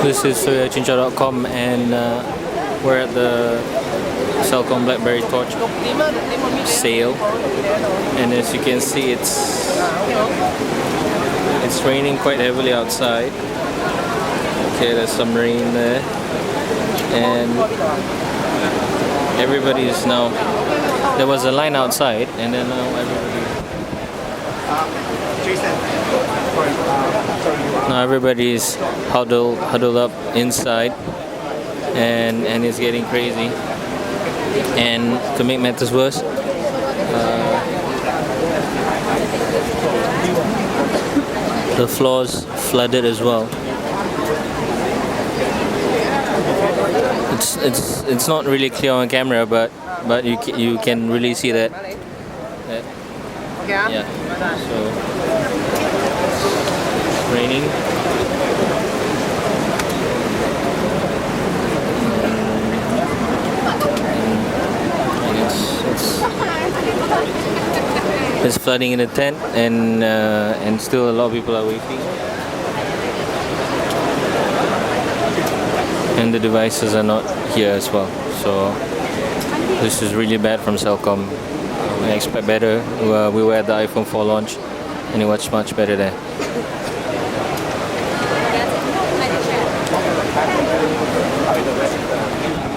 This is SoyaCincau.com and we're at the Celcom BlackBerry torch sale, and as you can see it's raining quite heavily outside. Okay, there's some rain there, and everybody's now, there was a line outside and then now everybody's huddled up inside, and it's getting crazy. And to make matters worse, the floor's flooded as well. It's not really clear on camera, but you can really see that yeah. So it's raining. It's flooding in the tent, and still a lot of people are waiting, and the devices are not here as well. So this is really bad from Celcom. I expect better. We were at the iPhone 4 launch and it was much better there.